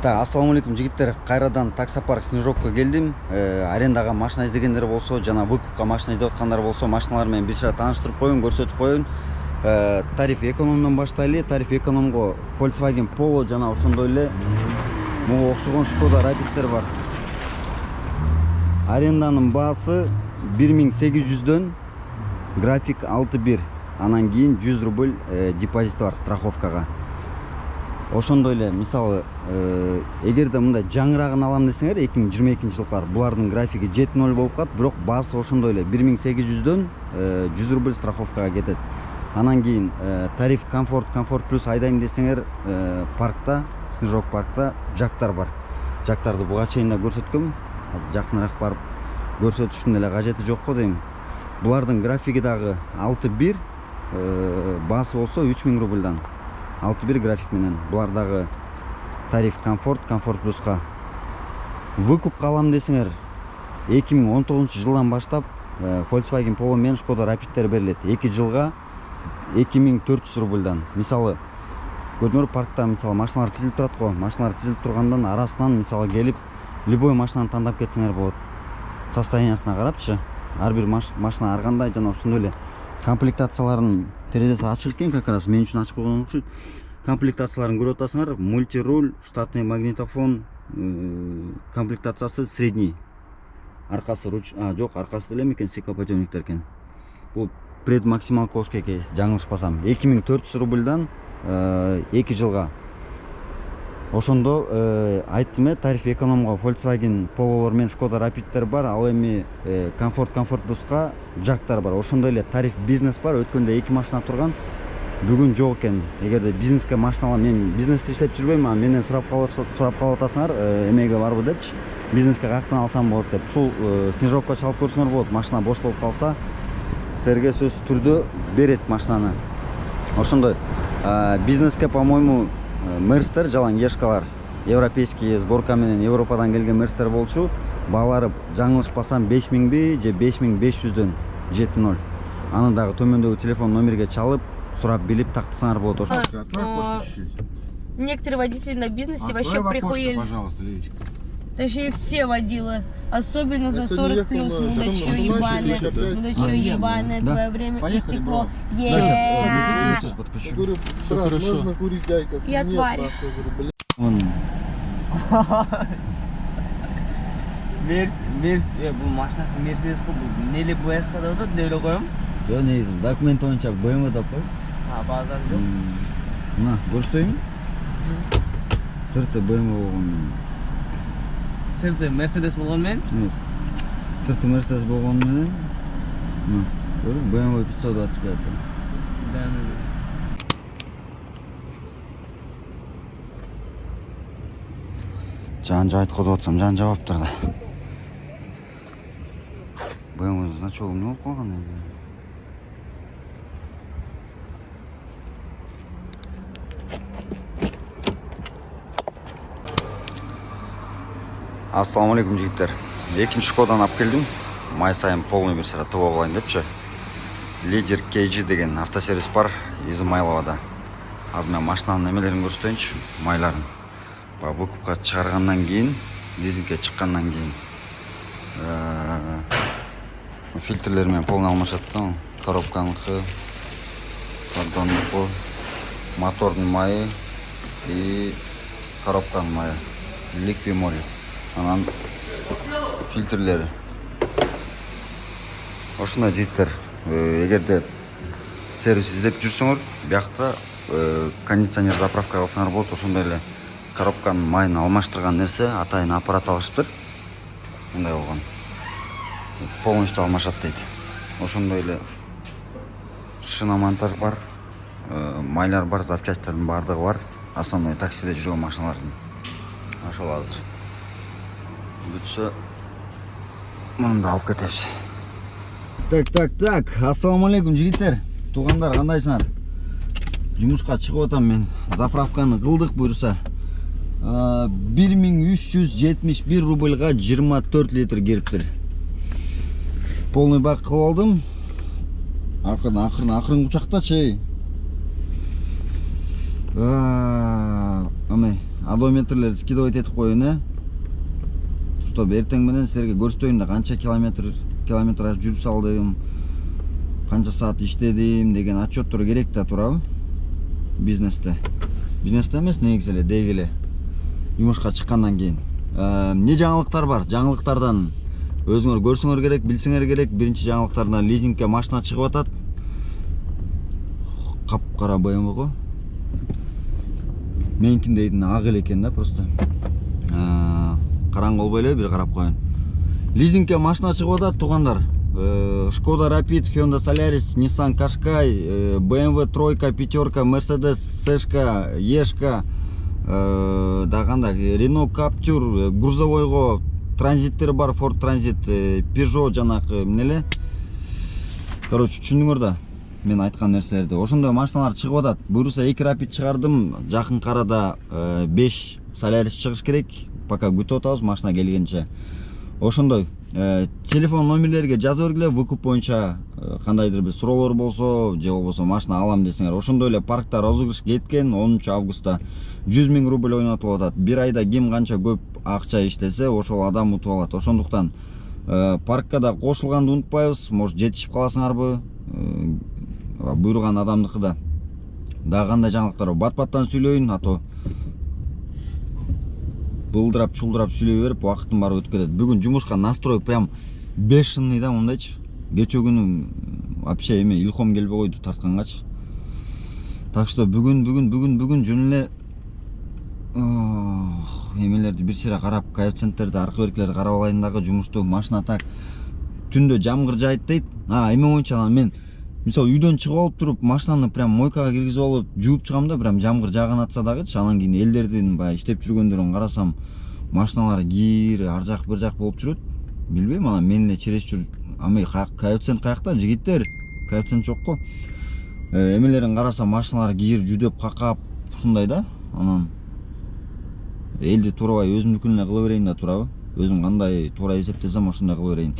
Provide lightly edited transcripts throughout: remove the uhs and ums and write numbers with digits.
Так, ассаламу алейкум жигиттер. Кайрадан таксопарк Снежокко келдим. Арендага машина издегендер болсо, жана выкупка машина издеп аткандар болсо, машиналар менен бир шара тааныштырып коеюн, көрсөтүп коеюн. Тариф экономдон баштайлы. Тариф экономго Volkswagen Polo жана ошондой эле муга окшогон Skoda Rapid'тер бар. Аренданын баасы 1800дөн, график 6.1. Анан кийин 100 рубль депозит бар страховкага. Ошондой эле мисалы эгерде мындай жаңырагын алам десеңер 2022 жылкылар булардын графиги 7.0 болуп калат, бирок баасы ошондой эле 1800дөн 100 рубль страховкага кетет. Анан кийин тариф комфорт плюс айдайм десеңер паркта, Снежок паркта жактар бар. Жактарды буга чейин да көрсөткөм. Азыр жакыныраак барып көрсөтүштүн эле кажети жок го дейм. Булардын графиги дагы 6.1, баасы болсо 3000 рубльдан. 6.1 график менен. Булар дагы тариф комфорт плюска. Выкупка алам десеңер 2019 жылдан баштап Volkswagen Polo менен Skoda Rapid'тер берилет. 2 жылга 2400 рубльдан. Мисалы көрдүңөр, паркта мисалы машиналар тизилип турат го. Машиналар тизилип тургандан арасынан мисалы келип любой машинаны тандап кетсеңер болот. Состояниясына карапчы. Ар бир машина ар кандай жана ошондой эле комплектацияларын терезеси ачык экен, как раз мен үчүн ачык болгон окшойт. Комплектацияларын көрүп атасыңар. Мультируль, штатный магнитофон, комплектациясы средний. Аркасы жок, аркасы эле экен, стеклоподъемниктер экен. Бул пред максимал кошка экен, жаңылышпасам. 2400 рубльдан 2 жылга. Ошондо айттым тариф экономго Volkswagen Polo'лор менен Skoda Rapid'тер бар, ал эми комфорт плюска жактар бар. Ошондой эле тариф бизнес бар. Өткөндө 2 машина турган, бүгүн жок экен. Эгерде бизнеске машина алам, мен бизнесте иштеп жүрбөйм, а менден сурап калып атасыңар, эмеге барбы депчи, бизнеске каяктан алсам болот деп. Ушул Снежокко чалып көрсөңөр болот. Машина бош болуп калса, силерге сөзсүз түрдө берет машинаны. Ошондой бизнеске, по-моему, Мерстер, жалаң ешкалар, европейский сборка менен Европадан келген Мерстер болчу. Баалары жаңылышпасам 5000 же 5500дөн 7.0. Аны дагы төмөндөгү телефон номерге чалып, сурап билип тактасаңар болот. Некоторые водители на бизнесе вообще приходили. Пожалуйста, Левичка. Даже и все водилы, особенно за 40 плюс. Ну да чё ебаное, твое время истекло. Говорю, можно курить яйка. Я тварь. Бул машинасы Мерседес го, бул неле буякка да атат, деп эле коем. Жок, негизи документ боюнча BMW деп кой. Базар жок. Мына, көрсөтөйүнбү? Сырты BMW болгон. Сырты Мерседес болгон менен? Эмес. Сырты Мерседес болгон менен. Мына, көрдүңбү? BMW 525. Да. Жан айтып атсам, жан жабаптыр да. BMW значогу эмне болуп калган эли? Ассаламу алейкум жигиттер. Экинчи Шкодан алып келдим. Май сайын полный бир сыра тып алайын депчи. Лидер KG деген автосервис бар Измайловада. Азыр мен машинанын эмелерин көрсөтөйүнчү, майларын. Выкупка чыгаргандан кийин, лизингке чыккандан кийин фильтрлер менен полный алмашат да. Коробканыкы, кардоннуку, мотордун майы и коробканын майы. Ликвимоль. Анан фильтрлери. Ошондой життер. Эгерде сервис издеп жүрсөңөр, биякта кондиционер заправка кылсаңар болот. Ошондой эле коробканын майын алмаштырган нерсе, атайын аппарат алышыптыр. Мындай болгон. Полностью алмашат дейт. Ошондой эле шиномонтаж бар, майлар бар, запчастьтердин бардыгы бар. Основной таксиде жүргөн машиналардын. Ошол азыр бүтсө муну да алып кетебиз. Так, ассаламу алейкум жигиттер. Туугандар, кандайсыңар? Жумушка чыгып атам мен. Заправканы кылдык буюрса. 1371 рубльга 24 литр кириптир. Полный бак кылып алдым. Акырын кучактачы. одометрлерди скидывать этип коеюн, чтобы эртең менен силерге көрсөтөйүн да канча километраж жүрүп салдым, канча саат иштедим деген отчеттор керек да турабы бизнесте. Бизнесте эмес, негизи эле деги эле жумушка чыккандан кийин. Эмне жаңылыктар бар? Жаңылыктардан өзүңөр көрсөңөр керек, билсеңер керек. Биринчи жаңылыктардан лизингке машина чыгып атат. Капкара BMW го. Меникиндейдин ак эле экен да просто. Караңгы болбой эле бир карап коеюн. Лизингке машина чыгып атат, туугандар. Шкода Rapid, Hyundai Solaris, Nissan Qashqai, BMW тройка, пятерка, Mercedes C-шка, E-шка, да кандай, Renault Captur, грузовойго транзиттер бар, Ford Transit, Peugeot жанакы эмнеле. Короче, түшүндүңөр да мен айткан нерселерди. Ошондой машиналар чыгып атат. Буюрса 2 Rapid чыгардым, жакын арада 5 Solaris чыгыш керек. Пока күтүп атабыз машина келгенче. Ошондой телефон номерлерге жазып бергиле, выкуп боюнча кандайдыр бир суроолор болсо, же болбосо машина алам десеңер. Ошондой эле паркта розыгрыш кеткен 10 августта 100 000 рубль ойнотулуп атат. Бир айда ким канча көп акча иштесе, ошол адам утуп алат. Ошондуктан паркка да кошулганды унутпайбыз. Может жетишип каласыңарбы? Буйруган адамдыкы да. Дагы кандай жаңылыктар бар? Бат-баттан сүйлөйүн, ато былдырап чулдырап сүйлөй берип убакыттын баары өтүп кетет. Бүгүн жумушка настрой прям бешеный да, мындайчы. Кечээ күнү вообще эме илхом келбей койду тарткангачы. Так что бүгүн жөн эле эмелерди бир сыйра карап, коэффициенттерди, аркы беркилерди карап алайын дагы. Жумушту машина так түндө жамгыр жайт дейт. Эме боюнча мен мисалы үйдөн чыгып алып туруп, машинаны прям мойкага киргизип алып жууп чыгам да, прям жамгыр жааган атса дагычы, анан кийин элдердин баягы иштеп жүргөндөрүн карасам, машиналар кир, ар жак бир жак болуп жүрөт. Билбейм, анан мен эле чересчур коэффициент каякта, жигиттер, коэффициент жокко. Эмелерин карасам, машиналар кир, жүдөп, какап, ушундай да. Анан элди туурабай өзүмдүкүн эле кыла берейин да турабы. Өзүм кандай туура эсептесем ошондой кыла берейин.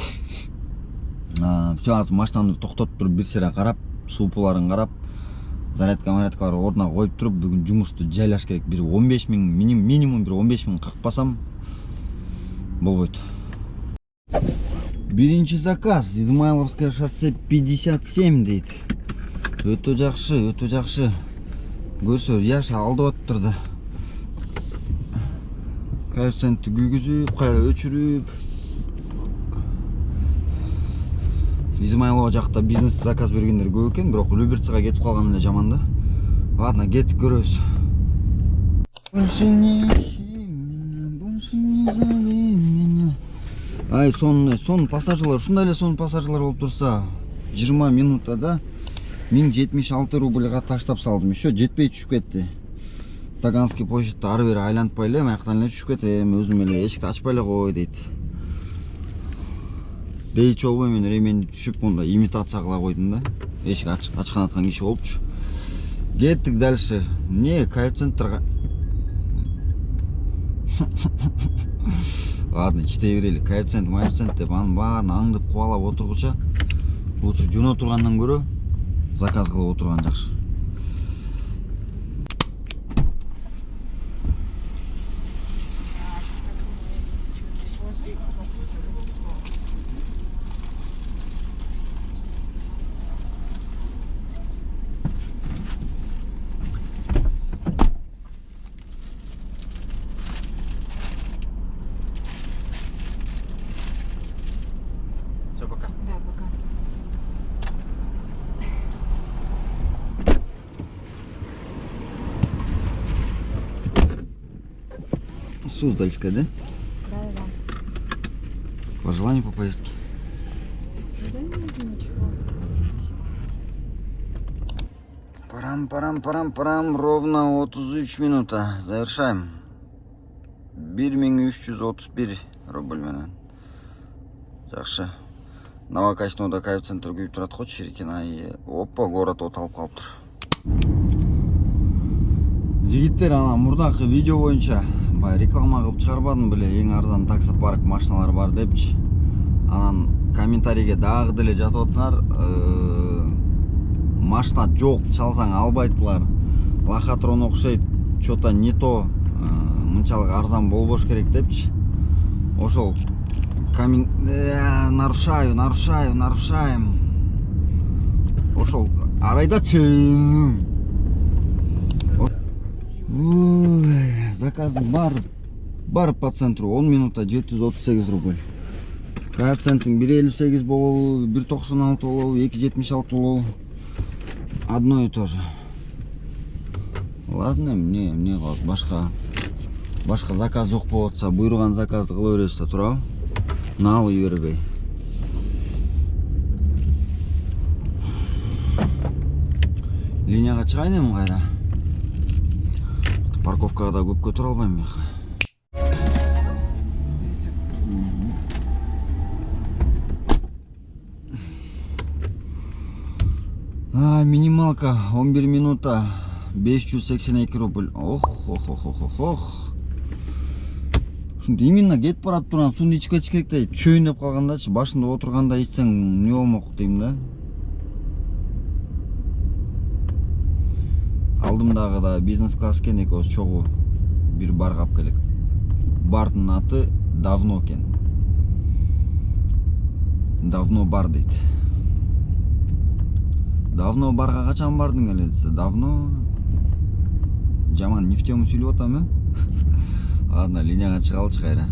Все, азыр машинаны токтотуп туруп бир сыйра карап, суупуларын карап, зарядкаларды ордуна коюп туруп, бүгүн жумушту жайлаш керек. Бир 15 000, минимум бир 15 000 какпасам болбойт. Биринчи заказ, Измайловское шоссе 57 дейт. Өтө жакшы. Көрсө, яш алдып атыптыр да. Коэффициентти күйгүзүп, кайра өчүрүп. Измайлова жакта бизнес заказ бергендер көп экен, бирок Люберцага кетип калган эле жаман да. Ладно, кетип көрөбүз. Ай, сон пассажирлар, ушундай эле сон пассажирлар болуп турса, 20 минутада 1076 рубльга таштап салдым. Еще жетпей түшүп кетти. Таганский почту ары бери айлантпай эле, аяктан эле түшүп кетем, өзүм эле эшикти ачпай эле кой дейт. Дейчи болбой мен ременди түшүп, мында имитация кыла койдум да. Эшик ачкан аткан киши болупчу. Кеттик дальше. Не, коэффициенттер. Ладно, иштей берели. Коэффициент деп анын баарын аңдып кубалап отургуча, лучше жөн отургандан көрө заказ кылып отурган жакшы. Суздальская, да? Да. Пожелания по поездке. Да ничего. Парам, ровно 33 минута. Завершаем. 1331 рубль менен. Жакшы. Новокачнода коэффициенттер күйүп турат го, ширкин ай. Опа, город оталып калыптыр. Жигиттер, ана мурдакы видео боюнча реклама кылып чыгарбадым беле, эң арзан таксопарк машиналар бар депчи. Анан комментарийге дагы деле жазып атсаңар, машина жок, чалсаң албайт булар. Лохотрон окшойт, что-то не то. мынчалык арзан болбош керек депчи. Ошол нарушаем. Ошол арайдачы. Ой, заказ бар по центру 10 минутта 738 рубль. Коэффициентин 1,58 болобу, 1,96 болобу, 2,76 болобу. Одно и то же. Ладно, эмне кылат, башка заказ жок болуп атса, буйруган заказды кыла беребиз да турабы? Наалы бербей. Линияга чыгайын эми кайра. Парковкага да көп көтөрө албайм бияка. Минималка 11 минута 582 рубль. Ох. Ушунда именно кетип барат турган сууну ичип кетиш керек да, чөйүн деп калгандачы, башында отурганда ичсең эмне болмок дейм да. Алдымдагы да бизнес класс экен, экөөбүз чогуу бир барга алып келек. Бардын аты Давно экен. Давно бар дейт. Давно барга качан бардың эле десе, давно жаман нефтему сүйлөп атам, э? Ладно, линияга чыгалычы кайра.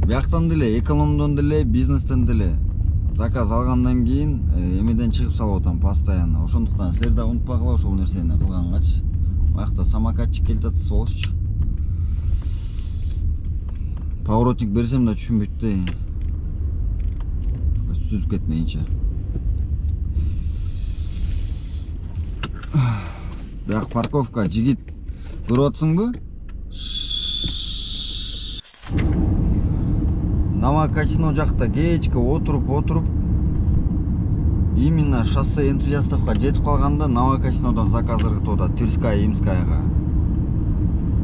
Бияктан деле, экономдон деле, бизнестен деле заказ алгандан кийин эмеден чыгып салып атам постоянно. Ошондуктан силер да унутпагыла ошол нерсени кылгангачы. Баякта самокатчик келип атса болчу. Поворотник берсем да түшүнбөйт да. Сүзүп кетмейинче. Бияк парковка, жигит. Көрүп атсыңбы? Новокачино жакта кечке отуруп именно шоссе энтузиастовка жетип калганда Новокачинодон заказ ыргытып атат Тверская, Имскаяга.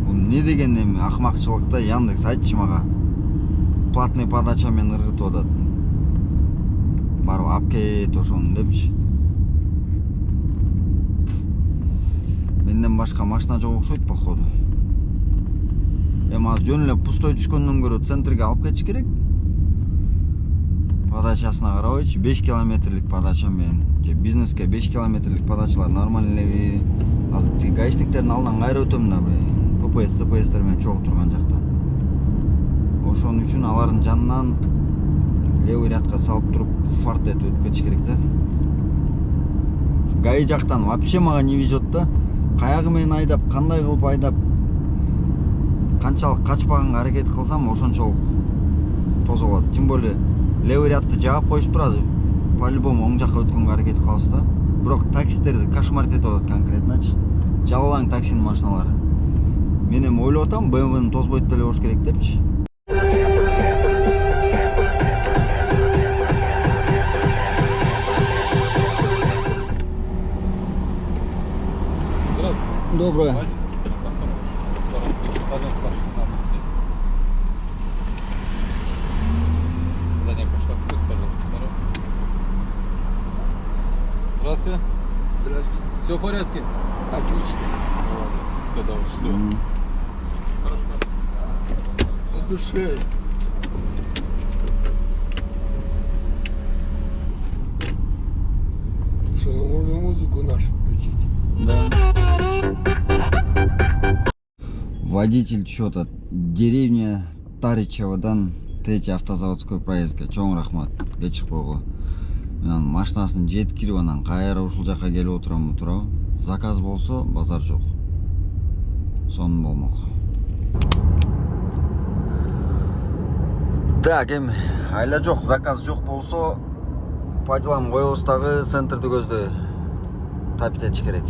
Бул не деген эми акмакчылык да, Яндекс айтчы мага. Платный подача менен ыргытып атат. Барып алып кет ошону депчи. Менден башка машина жок окшойт походу. Эми азыр жөн эле пустой түшкөндөн көрө центрге алып кетиш керек. Подачасына карабайчы, 5 километрлик подача менен, же бизнеске 5 километрлик подачалар нормально элеби. Азыр гаишниктердин алдынан кайра өтөм да, ППС, ЦПСтер менен чогуу турган жактан. Ошон үчүн алардын жанынан левый рядка салып туруп фарт этип өтүп кетиш керек да. ГАИ жактан вообще мага не везет да. Каягы менен айдап, кандай кылып айдап, канчалык качпаганга аракет кылсам ошончолук тозолот. Тем более левый рядты жаап коюшуп турасыз. По-любому оң жакка өткөнгө аракет кылабыз да. Бирок таксистерди кошмарить этип атат конкретночу. Жалалаң таксинин машиналары. Мен эми ойлоп атам, BMW-ны тозбойт деле болуш керек депчи. Доброе. Здравствуйте. Здравствуйте. Все в порядке? Отлично. Все, давай, все. На душе. Слушай, ну можно музыку нашу включить. Да. Водитель что-то деревня Таричевадан 3 автозаводской проездге. Чоң рахмат. Кечик болгула. Мен машинасын жеткирип анан кайра ушул жакка келип отурам турабы. Заказ болсо базар жок. Сонун болмок. Так, эми айла жок, заказ жок болсо по делам коебуз дагы центрди көздөй тапит этиш керек.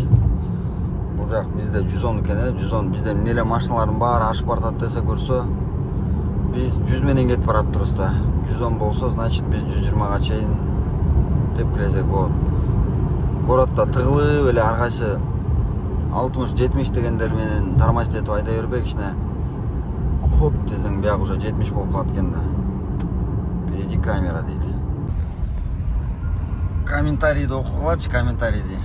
Бул жак бизде 110 экен, 110 бизде эмне эле машиналардын баары ашып баратат десе көрсө, биз 100 менен кетип барат турбуз да. 110 болсо, значит биз 120га чейин тепкилесек болот. Городто тыгылып эле ар кайсы 60-70 дегендер менен тормозить этип айдай бербей, кичине хоп десең бияк уже 70 болуп калат экен да. Впереди камера дейт. Комментарийди окугулачы, комментарийди.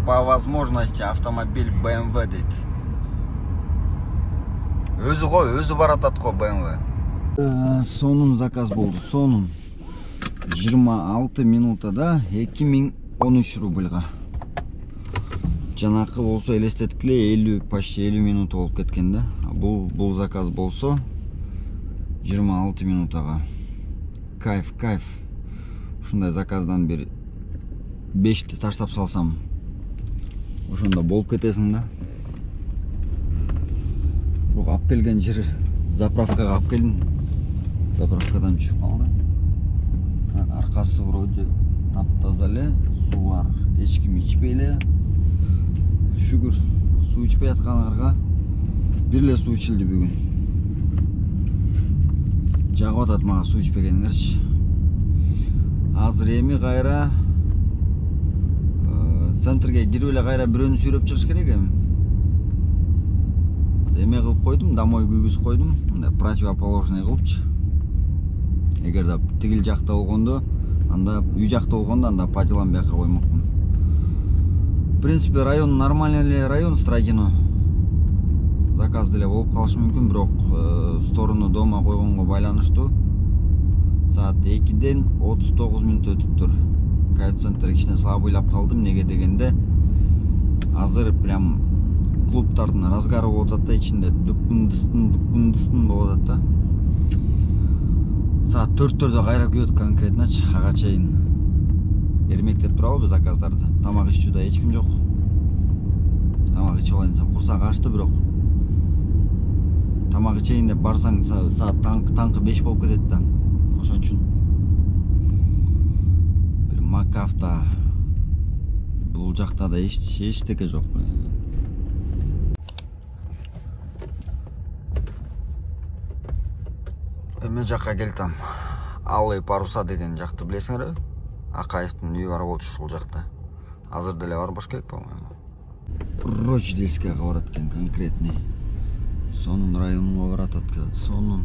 По возможности автомобиль BMW дейт. Өзү го, өзү баратат го BMW. Сонун заказ болду. Сонун 26 минутада 2013 рубльга. Жанакы болсо элестеткиле 50 почти 50 минут болуп кеткен да. Бул заказ болсо 26 минутага. Кайф. Ушундай заказдан бир 5ти таштап салсам, ошондо болуп кетесиң да. Бирок алып келген жер заправкага алып келдим. Заправкадан түшүп калды. Аркасы вроде таптаза эле, суу бар. Эч ким ичпей эле. Шүгүр, суу ичпей аткандарга бир эле суу ичилди бүгүн. Жагып атат мага суу ичпегениңерчи. Азыр эми кайра центрге кирип эле кайра бирөөнү сүйрөп чыгыш керек эми. Эме кылып койдум, домой күйгүзүп койдум. Мындай противоположный кылыпчы. Эгер да тигил жакта болгондо, анда үй жакта болгондо анда по делам бияка коймокмун. В принципе, район нормальный эле район, Строгино. Заказ деле болуп калышы мүмкүн, бирок сторону дома койгонго байланыштуу саат 2-ден 39 мүнөт өтүптүр. Коэффициенттер кичине слабыйлап калдым. Неге дегенде азыр прям клубтардын разгары болуп атат да, ичинде дүккүндүстүн болуп атат да. Саат 4-төрдө кайра күйөт конкретночу, ага чейин эрмектеп туралыбы заказдарды. Тамак ичүүдө эч ким жок. Тамак ичип алайын десем курсак ачты, бирок тамак ичейин деп барсаң саат таңкы 5 болуп кетет да. Ошон үчүн бир макафта бул жакта да эчтеке жок. Эме жакка келтам. Алый паруса деген жакты билесиңерби? Акаевдин үйү бар болчу ушул жакта. Азыр деле бар болуш керек, по-моему. Рочдельскага барат экен конкретный. Сонун районуна барат экен. Сонун.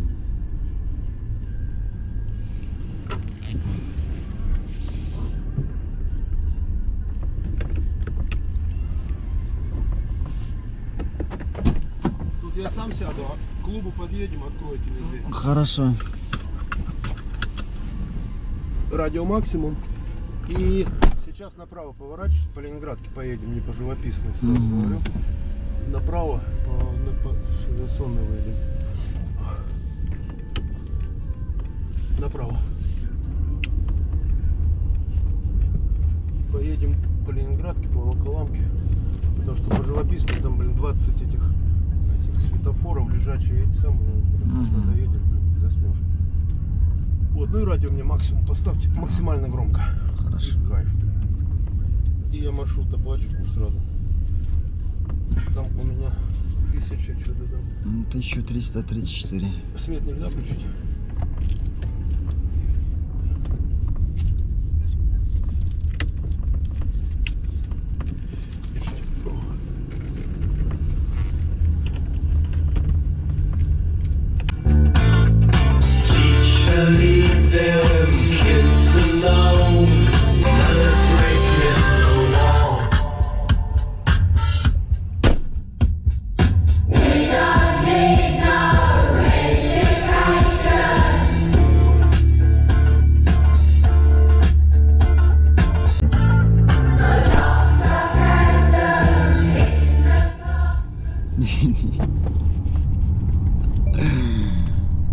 Тут я сам сяду, а к клубу подъедем, откройте мне дверь. Хорошо. Радио Максимум. И сейчас направо поворачивать, по Ленинградке поедем, не по Живописной, сразу говорю. Направо по Авиационной выйдем. Направо. Поедем по Ленинградке, по Волоколамке. Потому что по Живописной там, 20 этих светофоров, лежачие эти самые. Просто доедем, заснешь. Вот, ну и радио мне максимум поставьте, максимально громко. Хорошо. И кайф. И я маршрут оплачу сразу. Там у меня 1000 что-то там. 1334. Свет нельзя включить?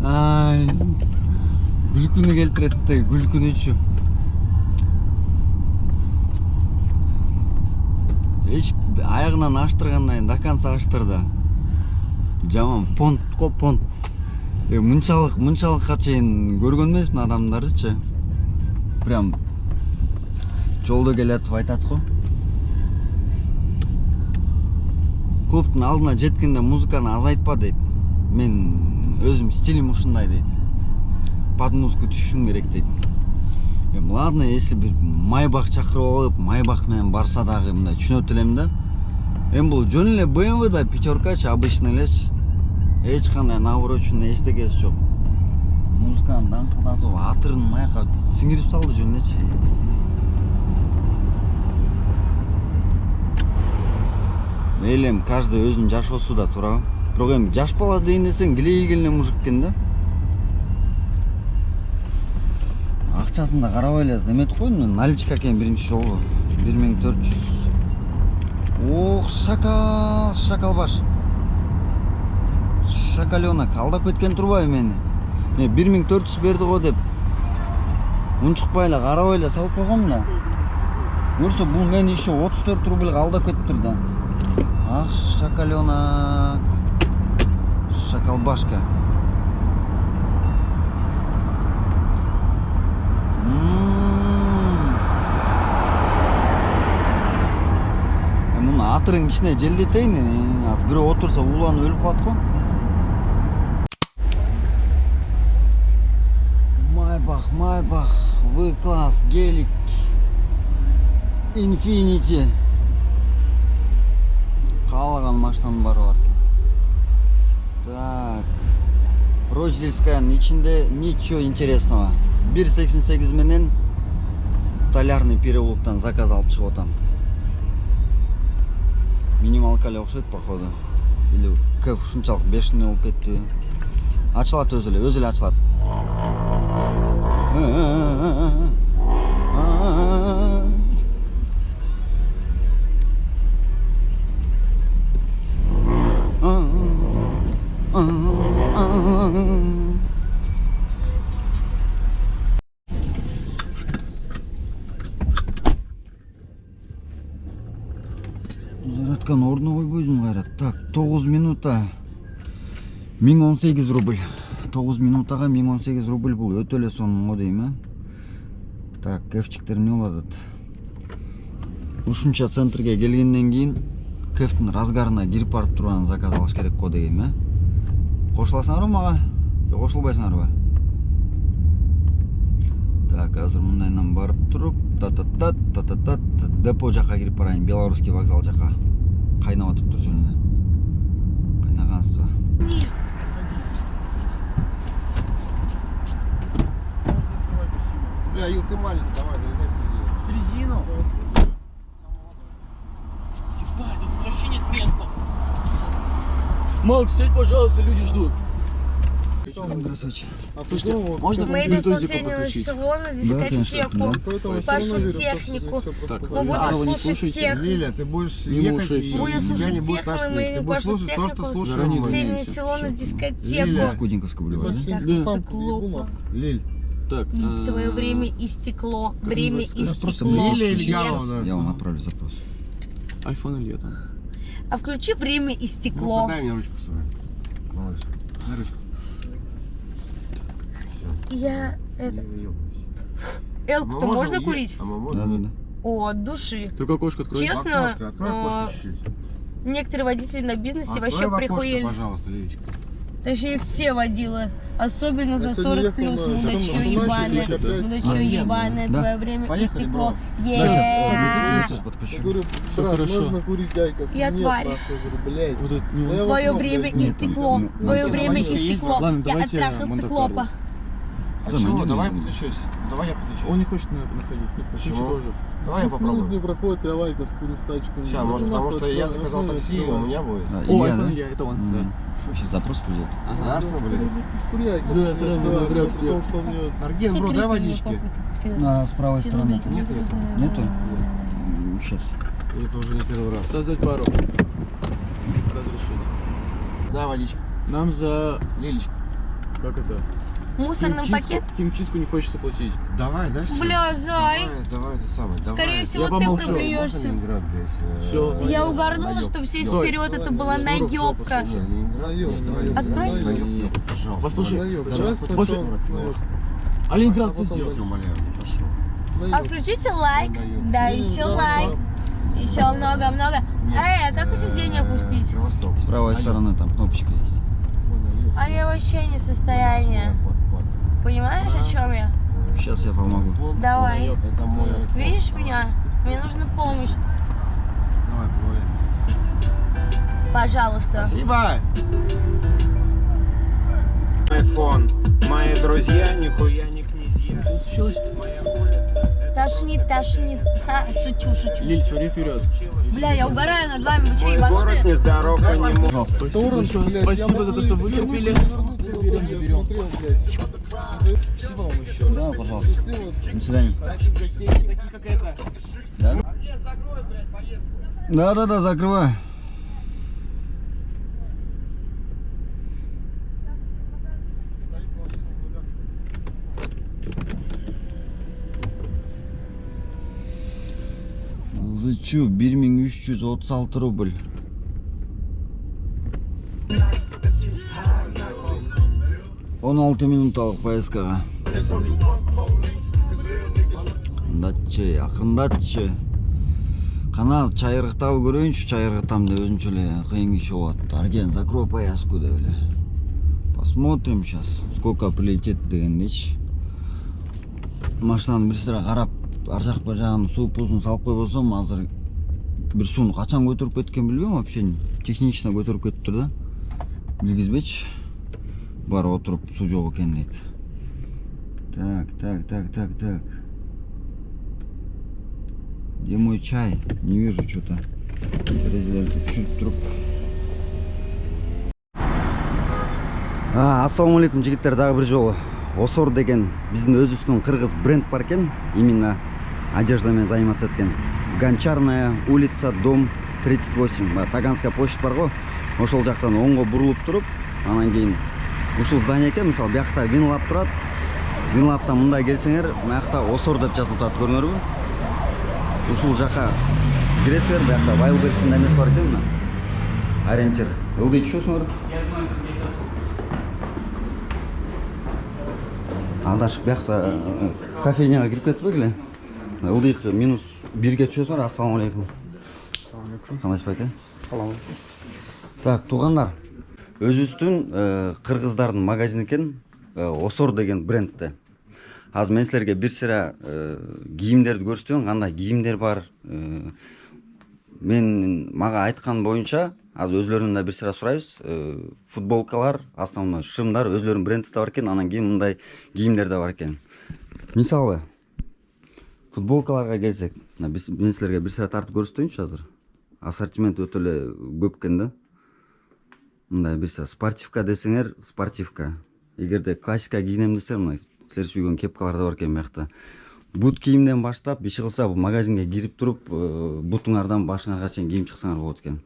Ай, күлкүнү келтиретти, күлкүнүчү. Эч аягынан аштыргандан кийин до конца аштырды. Жаман понт го понт. Мынчалыкка чейин көргөн эмесмин адамдардычы. Прям жолдо келатып айтат го. Клубтун алдына жеткенде музыканы азайтпа дейт. Мен өзүм стилим ушундай дейт. Под музыку түшүшүм керек дейт. Ладно, если бир майбак чакырып алып, майбак менен барса дагы мындай түшүнөт элем да. Эми бул жөн эле BMW да, пятеркачы, обычный элечи. Эч кандай наворочный эчтекеси жок. Музыканы даңкылдатып, атырын маяка сиңирип салды жөн элечи. Мейлем, каждый өзүнүн жашоосу да туурабы. Бирок эми жаш бала дейин десең килегилне мужик экен да. Акчасын да карабай эле эметип койдум, наличка экен биринчи жолу. 1400. Ох, шакал баш. Шакаленок алдап кеткен турбайбы мени? 1400 берди го деп. Унчукпай эле карабай эле салып койгом да. Көрсө бул мени еще 34 рубльга алдап кетиптир да. Ах, шакаленок. Шакалбашка. Мунун атырын кичине желдетейин. Азыр бирөө отурса ууланып өлүп калат го. Майбах, V-класс, гелик, Infinity. Каалаган машинанын баары бар. Так. Розельскаянын ичинде ничего интересного. 1.88 менен Столярный переулоктан заказ алып чыгып атам. Минималка эле окшойт походу. Или кэф ушунчалык бешеный болуп кетти. Ачылат өзү эле ачылат. Зарядканы ордуна койбойсуң кайрат. Так, 9 минута 1018 рубль. 9 минутага 1018 рубль бул өтө эле сонун го дейм, а. Так, кэфчиктер эмне болот атат? Ушунча центрге келгенден кийин кэфтин разгарына кирип барып турган заказ алыш керек го дейм, а. Кошуласыңарбы мага? Же кошулбайсыңарбы? Так, азыр мындайдан барып туруп, та-та-та депо жака кирип барайын, Белорусский вокзал жака. Кайнап атыптыр жөнүнө. Кайнагансызбы? Бля, Ил, ты маленький, давай, залезай в середину. В середину? Ебать, тут вообще нет места. Макс, сядь, пожалуйста, люди ждут. Красавчик. Слушайте, можно Мы идем в соседнее село на дискотеку, Пашу технику. Мы будем слушать технику. Лиля, ты будешь Не ехать, слушай, и Будем тебя слушать не будет техно, тошнить. мы Ты идем будешь слушать слушать то, что технику. слушаем мы. Соседнее село на дискотеку. Лиля. Скуденьковского бульвара, да? Да. Циклопа. Лиль. Так, Твое время истекло. Время Просто истекло. Лилия или Нет. Галова, да? Я вам отправлю запрос. айфон или это? А включи время Ну, истекло. дай мне ручку свою. Малыш, дай ручку. Я это. Не выёбывайся. Элку-то Мы можем можно е- курить? А мы Да. можем? О, от души. Только окошко открой. Честно, Окошко, открой окошко чуть-чуть. некоторые водители на бизнесе Открой вообще в окошко, прихуели. пожалуйста, Лилечка. Точнее, все водилы. Особенно за 40 плюс. Мудачье слушай, ебаное. да. Мудачье ебаное. Да. Твое время Поехали, истекло. бро. Е-е-е. Подключу. Говорю, Всё брат, хорошо. можно курить, дайка? Я Нет, тварь. нахуй, говорю, блядь. Вот это не Да он. я Твое возьму, время блядь. Нет, истекло. там, Твое там, время водичка есть? истекло. Ладно, Я давайте оттрахал Монте-Карло. циклопа. А Да, чего? мы не Давай будем. подключусь. Давай я подключусь. Он не хочет находить. Почему? Тоже. Давай я Минут попробую. не проходит, я лайка скурю в тачку. Сейчас, может, потому что я заказал такси, и у меня будет. Да, О, Илья, айфон да? Илья, это он, да. Сейчас запрос придет. Страшно, блин. Скуряйка. Да, сразу напрягся. Потому что мне... Арген, бро, дай водички. А с правой стороны там Нет, нету? Сейчас. Это уже не первый раз. Создать пару. Разрешить. Дай водички. Нам за... Лилечка. Как это? Мусорный пакет. Химчистку не хочется платить. Давай, знаешь что? Бля, зай. Давай, это самое. Скорее всего, Я ты помолчу. проплюешься. Всё. Я угорнула, что все вперед, это была наебка. Открой. Наеб, пожалуйста. Послушай, Наёб, Даже давай хоть после- сначала наёб. А Ленинград ты потом сделал? Все, умоляю, пошел. А включите лайк. Да, еще лайк. Еще много-много. Эй, а как сиденье опустить? Севастополь. С правой стороны там кнопочка есть. А я вообще не в состоянии. Понимаешь, о чем я? Сейчас я помогу. Давай. Это мой. Видишь меня? Мне нужна помощь. Давай, поговорим. Пожалуйста. Спасибо. iPhone. Мои друзья нихуя не князья. Что случилось? Моя улица. Так, Тошнит. Ха, шучу. Лиль, смотри вперед. Бля, я угораю над вами, вы что, ебанутые? нездоров и не мог. Спасибо за то, что вытерпели. Заберем. Спасибо вам еще. Да, пожалуйста. До свидания. Гостей не такие, как это. Да, закрывай. Зачу 1336 рубль. Он 6 минуталық поездкаға. Ақырындатшы. Қана чайырықтау көрейінші, чайырықтам да өзінше қиын кеше болады. Арген, закрой поездку деп эле. Посмотрим сейчас, сколько прилетит дегендейші. Машинаны бір сыра қарап, ар жақ бір жағын су пузын салып қой болсам, азыр бір суны қачан көтеріп кеткен білбеймін, вообще технично көтеріп кетіп тұр да. Білгізбечі. Бар отырып су жоқ екен дейді. Так. Где мой чай? Не вижу что-то. Терезелерді түшіріп тұрып. Ассалаумалейкум жігіттер, дағы бір жолы. Осор деген біздің өзіміздің қырғыз бренд бар екен. Именно одеждамен заниматься еткен. Гончарная улица, дом 38. Таганская площадь бар ғой. Ошол жақтан оңға бұрылып тұрып, анан кейін ушул здание екен, мысалы бияқта Винлаб тұрады. Винлабтан мында келсеңер, маяқта Осор деп жазылып тұрады, көрінер бе? Ушул жаққа кіресіңер, бияқта Вайлберстің нәмесі бар екен, ориентир. Ылдый түшесіңер? Алдашып бияқта кофейняға кіріп кетіп бе? Ылдый минус 1-ге түшесіңер. Ассалаумалейкум. Қандайсыз бәке? Так, туғандар. Өзүстүн кыргыздардын магазини экен, Осор деген брендте. Аз мен силерге бир сыра кийимдерди көрсөтөм, кандай кийимдер бар. Мен мага айткан боюнча, аз өзлөрүнөн да бир сыра сурайбыз. Футболкалар, основной шымдар өзлөрүнүн бренди да бар экен, анан кийин мындай кийимдер да бар экен. Мисалы, футболкаларга келсек, мен силерге бир сыра тартып көрсөтөйүнчү азыр. Ассортимент өтө эле көп экен да. Мындай бир сыра спортивка десеңер, спортивка. Эгерде классика кийинем десеңер, мына силер сүйгөн кепкалар да бар экен бияқта. Бут кийимден баштап, иши кылса бул магазинге кирип туруп, бутуңардан башыңарга чейин кийим чыксаңар болот экен.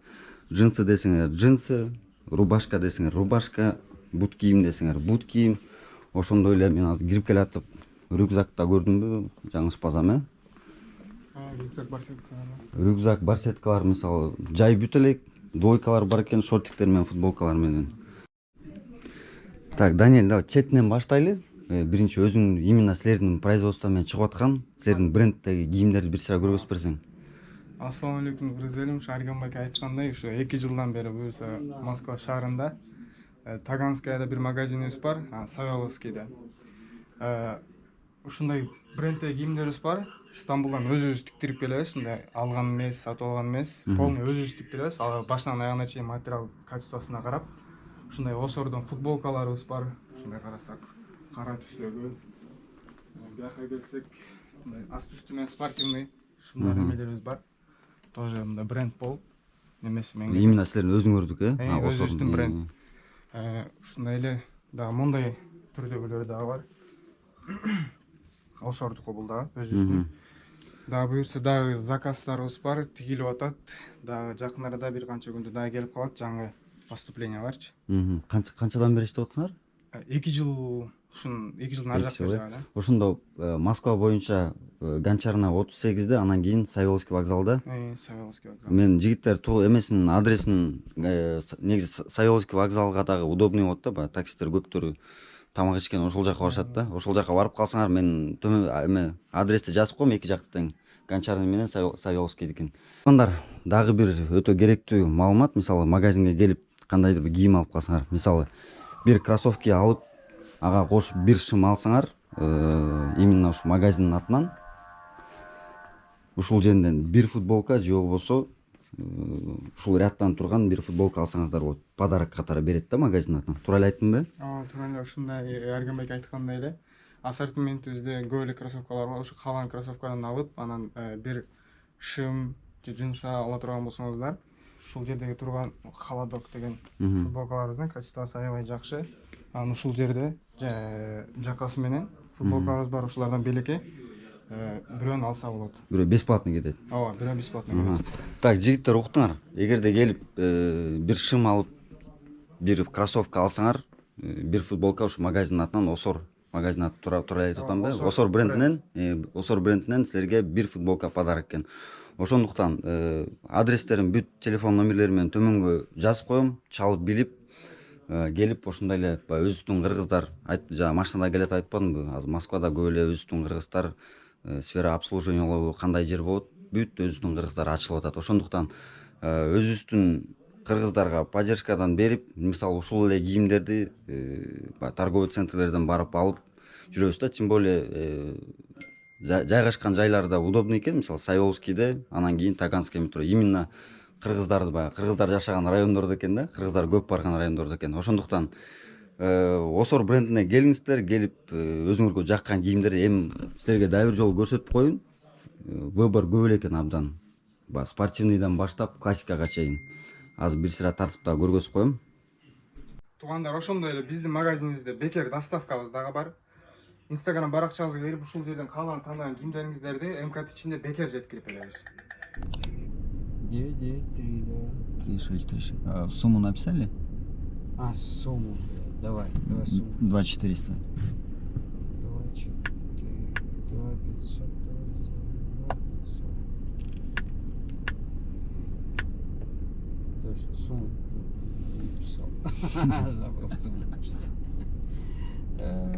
Джинсы десеңер, джинсы, рубашка десеңер, рубашка, бут кийим десеңер, бут кийим. Ошондой эле мен азыр кирип келатып, рюкзакта көрдүмбү? Жаңылышпасам, рюкзак, барсеткалар, мисалы, жай бүт элек, двойкалар бар экен, шортиктер менен, футболкалар менен. Так, Даниэль, давай четинен баштайлы. Биринчи өзүң именно силердин производство менен чыгып аткан, силердин брендтеги кийимдерди бир сыра көргөзүп берсең. Ассалаумалейкум, Грызелим, Арганбек айткандай, ушу 2 жылдан бери буюрса Москва шаарында Таганскаяда бир магазинибиз бар, Савеловскийде. Ушундай брендтеги кийимдерибиз бар. Стамбулдан өзүбүз тиктирип келебиз, мындай алган эмес, сатып алган эмес, полный өзүбүз тиктиребиз. Башынан аягына чейин материал качествосуна карап, ушундай Осордон футболкаларыбыз бар. Ушундай карасак, кара түстөгү. Бияка келсек, мындай аст үстү менен спортивный шымдар эмелерибиз бар. Тоже мындай бренд болуп, немеси менен. Именно силердин өзүңөрдүкү, Осордун бренд. Ушундай эле дагы мондай түрдөгүлөр дагы бар. Осордуку бул дагы өзүбүздүн. Дагы буюрса дагы заказдарыбыз бар, тигилип атат. Дагы жакын арада бир канча күндө дагы келип калат, жаңы поступление барчы. Канчадан бери иштеп атсыңар? 2 жыл, ушун 2 жылдын ар жакта жагы. Ошондо Москва боюнча Гончарная 38де, анан кийин Савеловский вокзалда. Савеловский вокзал. Мен жигиттер эмесин адресин негизи Савеловский вокзалга дагы удобный болот да, баягы таксисттер көптөрү тамак ичкен ошол жака барышат да. Ошол жака барып калсаңар, мен төмөн адрести жазып коем, эки жакта тең. Гончарный менен Савеловскийдикин. Андар дагы бир өтө керектүү маалымат, мисалы магазинге келип кандайдыр бир кийим алып калсаңар, мисалы бир кроссовки алып, ага кошуп бир шым алсаңар, именно ушу магазиндин атынан ушул жерден бир футболка же болбосо ушул рядтан турган бир футболка алсаңыздар болот. Подарок катары берет да магазиндин атынан. Туура эле айттымбы? Туура эле ушундай Арганбек айткандай эле. ассортиментибизде көп эле кроссовкалар бар. Ошо калган кроссовкадан алып, анан бир шым же джинса ала турган болсоңуздар, ушул жердеги турган Холодок деген футболкаларыбыздын качествосу аябай жакшы. Анан ушул жерде жакасы менен футболкаларыбыз бар, ушулардан белекей бирөөнү алса болот. Бирөө бесплатно кетет. Ооба, бирөө бесплатно. Так, жигиттер уктуңар. Эгерде келип бир шым алып, бир кроссовка алсаңар, бир футболка ушу магазиндин атынан Осор магазин аты тура айтып атамбы? Осор брендинен силерге бир футболка подарок экен. Ошондуктан адрестерин, бүт телефон номерлери менен төмөнгө жазып коем, чалып билип келип ошондой эле өзүбүздүн кыргыздар жана машинада келет айтпадымбы? Азыр Москвада көп эле өзүбүздүн кыргыздар сфера обслуживаниялоо кандай жер болот, бүт өзүбүздүн кыргыздар ачылып атат. Ошондуктан өзүбүздүн кыргыздарга поддержкадан берип, мисалы ушул эле кийимдерди торговый центрлерден барып алып жүрөбүз да, тем более жайгашкан жайлары да удобный экен, мисалы Сайолскийде, анан кийин Таганский метро. Именно кыргыздар жашаган райондордо экен да, кыргыздар көп барган райондордо экен. Ошондуктан Осор брендине келиңиздер, келип өзүңөргө жаккан кийимдерди эми силерге дагы бир жолу көрсөтүп коеюн. Выбор көп эле экен абдан. Спортивныйдан баштап классикага чейин. Азыр бир сыра тартып да көргөзүп коем. Туугандар, ошондой эле биздин магазинибизде бекер доставкабыз дагы бар. Instagram баракчабызга кирип, ушул жерден каалаган тандаган кийимдериңиздерди МКТ ичинде бекер жеткирип беребиз. 993. Сумму написали? Сумму. Давай сумму. 2400. 2500. Точно, сумму не писал. Забыл сумму написать. Блядь.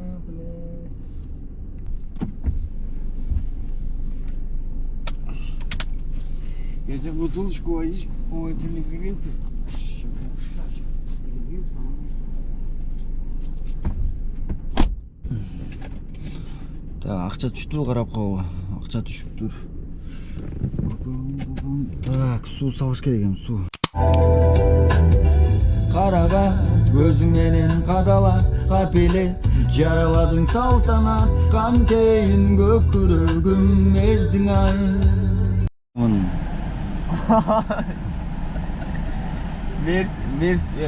Я тебе бутылочку водить. Ой, блин, ты. Так, акча түштүбү, карап калгыла. Акча түшүптүр. Так, суу салыш керек эми, суу. Карага көзүң менен кадала, капеле жараладың салтанат, кантейин көкүрөгүм эздиң ай.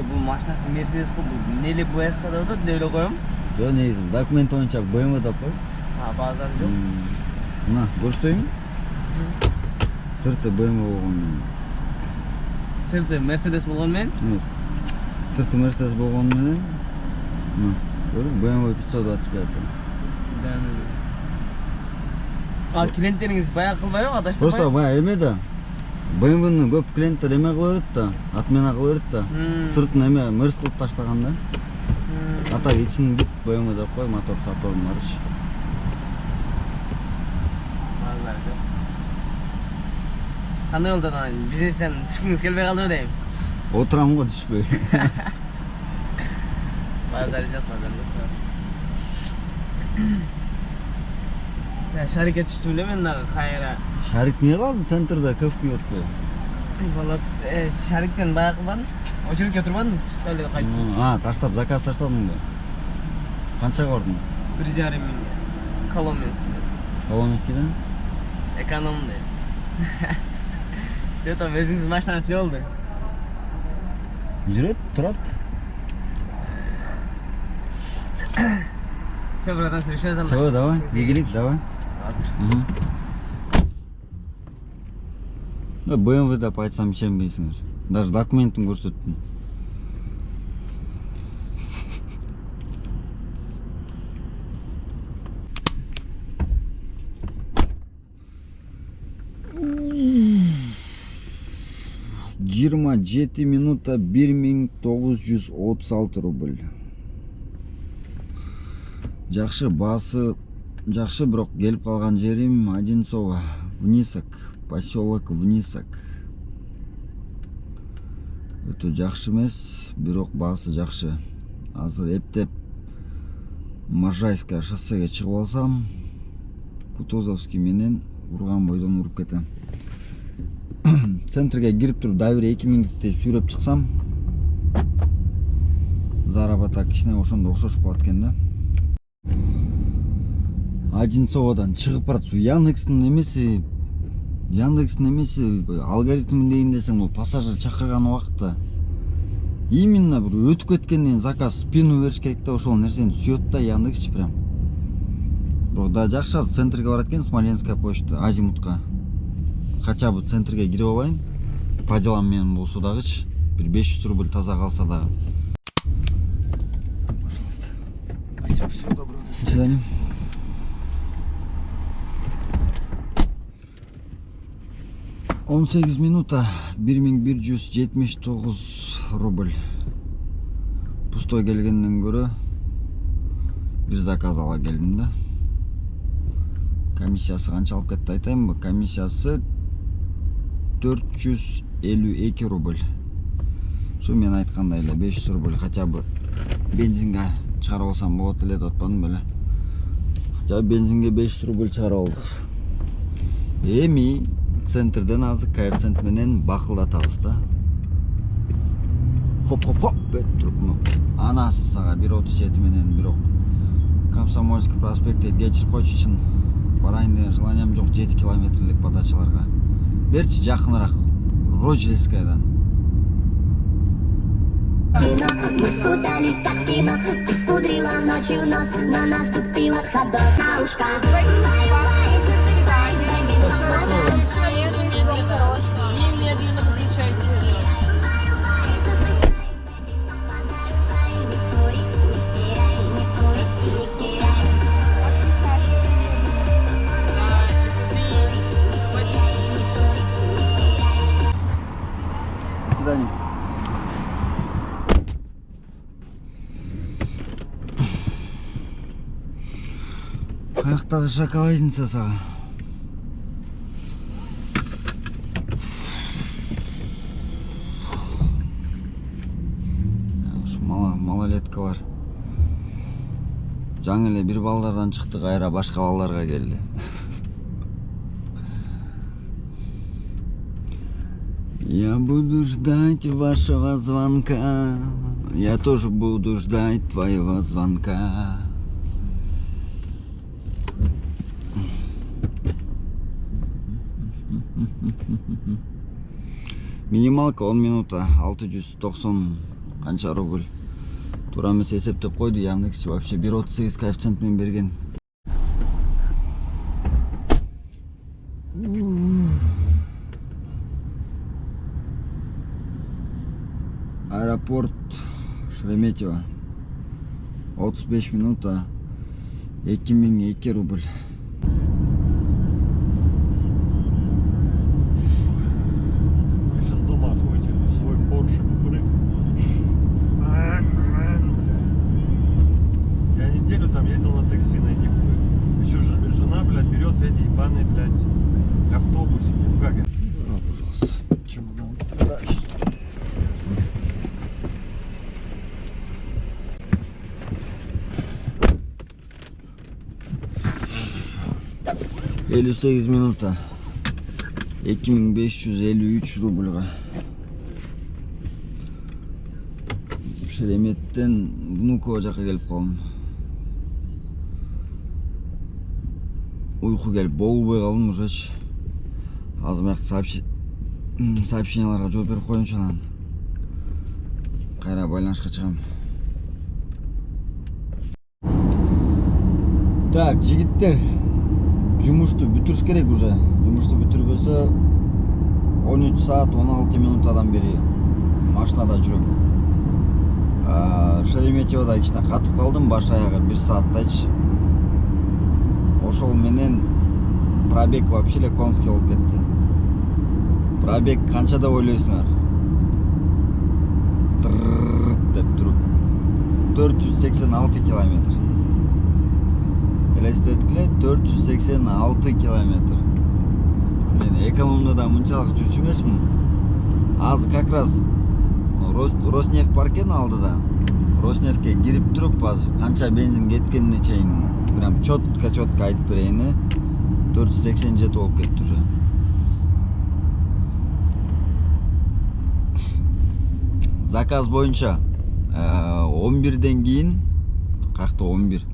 Бул машинасы Мерседес го, неле БМВ да атат деп эле коем. Жок, негизи документ боюнча БМВ деп кой. Базар жок. Мына, көрсөтөйүнбү? Сырты БМВ болгон менен. Сырты Мерседес болгон менен? Эмес. Сырты Мерседес болгон менен. Мына, көрдүңбү? БМВ 525. Да. Клиенттериңиз баягы кылбайбы, адаштырбайбы? Просто баягы эме да. БМВнын көп клиенттер эме кыла берет да, отмена кыла берет да. Сыртын эме мырс кылып таштаган да. А так ичин бүт БМВ деп кой, мотор саторун барыш. Кандай болду анан бизнестен түшкүңүз келбей калдыбы дейм? Отурам го түшпөй. Базар жок. Шарикке түштүм эле мен дагы кайра. Шарик эмне калды? Центрда көф күйүп атпайбы? Болот. Шариктен баягы кылбадым. Очередке отурбадым, түштүп эле кайттым. Таштап, заказ таштадыңбы? Канчага бардың? 1,5 миңге. Коломенскийден. Коломенскийден? Экономдой. Че там, өзүңүз машинаңыз не болду? Жүрөт, турат. Все, братан, еще за мной. Все, давай, игрик, давай. БМВ деп айтсам ишенбейсиңер. Даже документин көрсөттүм. Жыйырма 7 минута 1936 рубль. Жакшы, баасы жакшы, бирок келип калган жерим Одинцово, Внисок, поселок Внисок. Өтө жакшы эмес, бирок баасы жакшы. Азыр эптеп Можайское шоссеге чыгып алсам, Кутузовский менен урган бойдон уруп кетем. Центрге кирип туруп дагы бир 2 минуттай сүйрөп чыксам, заработок кичине ошондо окшошуп калат экен да. Одинцовадан чыгып барат. Яндекстин эмеси алгоритмин дейин десең, бул пассажир чакырган убакта именно бир өтүп кеткенден заказ спину бериш керек да, ошол нерсени сүйөт да Яндексчи прям. Бирок да жакшы центрге барат экен, Смоленская почта, Азимутка. Хотя бы центрге кирип алайын. По делам менен болсо дагычы, бир 500 рубль таза калса дагы. Пожалуйста. Спасибо, всего доброго. До свидания. Он 18 минута 1179 рубль. Пустой келгенден көрө бир заказ ала келдим да. Комиссиясы канча алып кетти айтайынбы? Комиссиясы 452 рубль. Şu мен айткандай эле 500 рубль хотя бы бензинге чыгарып алсам болот эле деп атпадым беле. Хотя бы бензинге 500 рубль чыгарып алдык. Эми центрден азыр коэффициент менен бакылдатабыз да. Хоп деп туруп анасыга 1.37 менен бирок Комсомольский проспектте кечирип койчу чын. Барайын деген желаниям жок 7 километрлик подачаларга. Берчи жакыныраак Рочдельскаядан. Мы спутались как кино, ты пудрила ночью нос, но наступил отходос на ушко. Немедленно выключайте. До свидания. Аяктагы шоколадница сага. Ушу малолеткалар. Жаңы эле бир балдардан чыкты, кайра башка балдарга келди. Я буду ждать вашего звонка. Я тоже буду ждать твоего звонка. Минималка 10 минута 690 канча рубль. Туура эмес эсептеп койду Яндексчи, вообще 1.38 коэффициент менен берген. Аэропорт Шереметьево 35 минута 2002 рубль. Сейчас дома отходите в свой Порше, прыг. Я неделю там ездил на такси на этих. Еще жена, блядь, берет эти ебаные, блядь, автобусики. Ну как это? Пожалуйста. Чемодан. Дальше. Elli 8 минута 2553 рубльга. Шереметтен Внуково жака келип калдым. Уйку келип болбой калдым ужечи. Азыр мыякта сообщенияларга жооп берип коеюнчу, анан кайра байланышка чыгам. Так, жигиттер, жумушту бүтүрүш керек уже. Жумушту бүтүрбөсө 13 саат 16 минутадан бери машинада жүрөм. Шереметьевода кичине катып калдым, баш аягы 1 сааттайчы. Ошол менен пробег вообще эле конский болуп кетти. Пробег канча деп ойлойсуңар? Деп туруп 486 километр. Элестеткиле 486 километр. Мен экономдода мынчалык жүрчү эмесмин. Азыр как раз Роснефть паркен алдыда. Роснефтке кирип туруп азыр канча бензин кеткенине чейин прям четко айтып берейин. 487 болуп кетти уже. Заказ боюнча 11ден кийин, какта 11,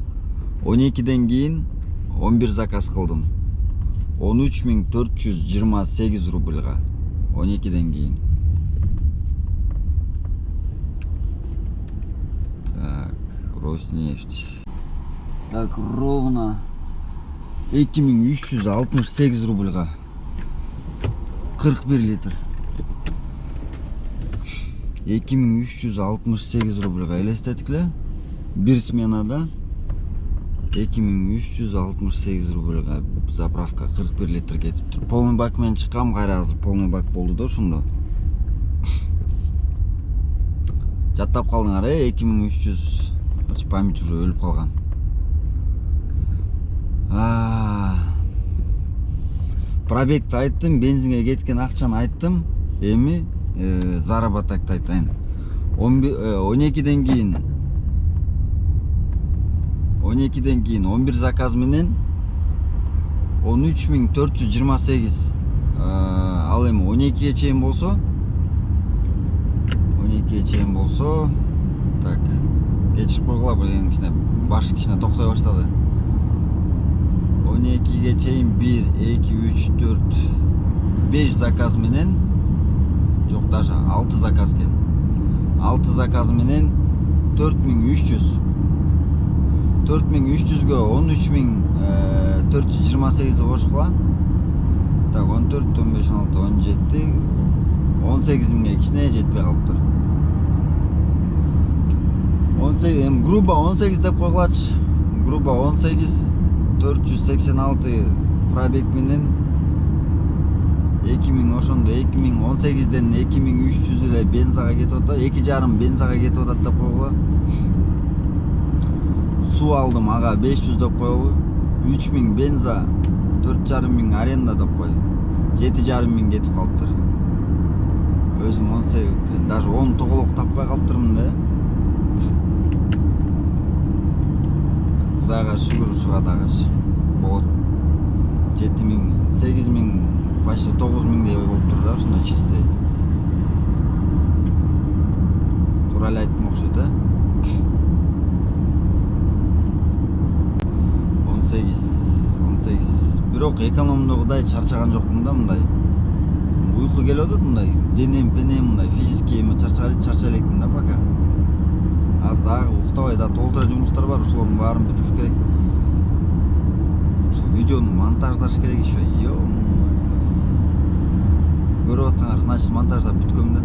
12ден кийин 11 заказ кылдым. 13.428 рубльга 12ден кийин. Так, Роснефть. Так, ровно 2368 рубльга 41 литр. 2368 рубльга элестетикле. Бир сменада 2368 рубльга заправка 41 литр кетиптир. Полный бак менен чыккам, кайра азыр полный бак болду да ошондо. Жаттап калдыңар, 2300. Память уже өлүп калган. Пробегти айттым, бензинге кеткен акчаны айттым. Эми заработокты айтайын. 12ден кийин 11 заказ менен 13.428. Ал эми 12ге чейин болсо так, кечирип койгула, бул эми кичине башы кичине токтой баштады. 12ге чейин 1, 2, 3, 4, 5 заказ менен, жок, даже 6 заказ экен. 6 заказ менен 4300. 4300-гө 13.428 кошкула. Так, 14, 15, 16, 17, 18.000ге кичине жетпей калыптыр. 18, эми грубо 18 деп койгулачы. Грубо 18, 486 пробег менен 2000, ошондо 2018ден 2300 эле бензага кетип атат. 2,5 бензага кетип атат деп койгула. Суу алдым, ага 500 деп коелу. 3000 бенза, 4500 аренда деп кой. 7500 кетип калыптыр. Өзүм 18, даже 10 тоголок таппай калыптырмын да. Кудайга шүгүр, ушуга дагычы болот. 7000, 8000, почти 9000 болуптур да, ушунда чистый. Туура эле айттым окшойт, 18. Бирок экономдогудай чарчаган жокмун да, мындай. Уйку келип атат, мындай. Денем, пенем мындай физически эме чарчай элекмин да пока. Аз дагы уктабай да толтура жумуштар бар, ошолордун баарын бүтүрүш керек. Ушул видеону монтаждаш керек еще. Көрүп атсаңар, значит монтаждап бүткөм да.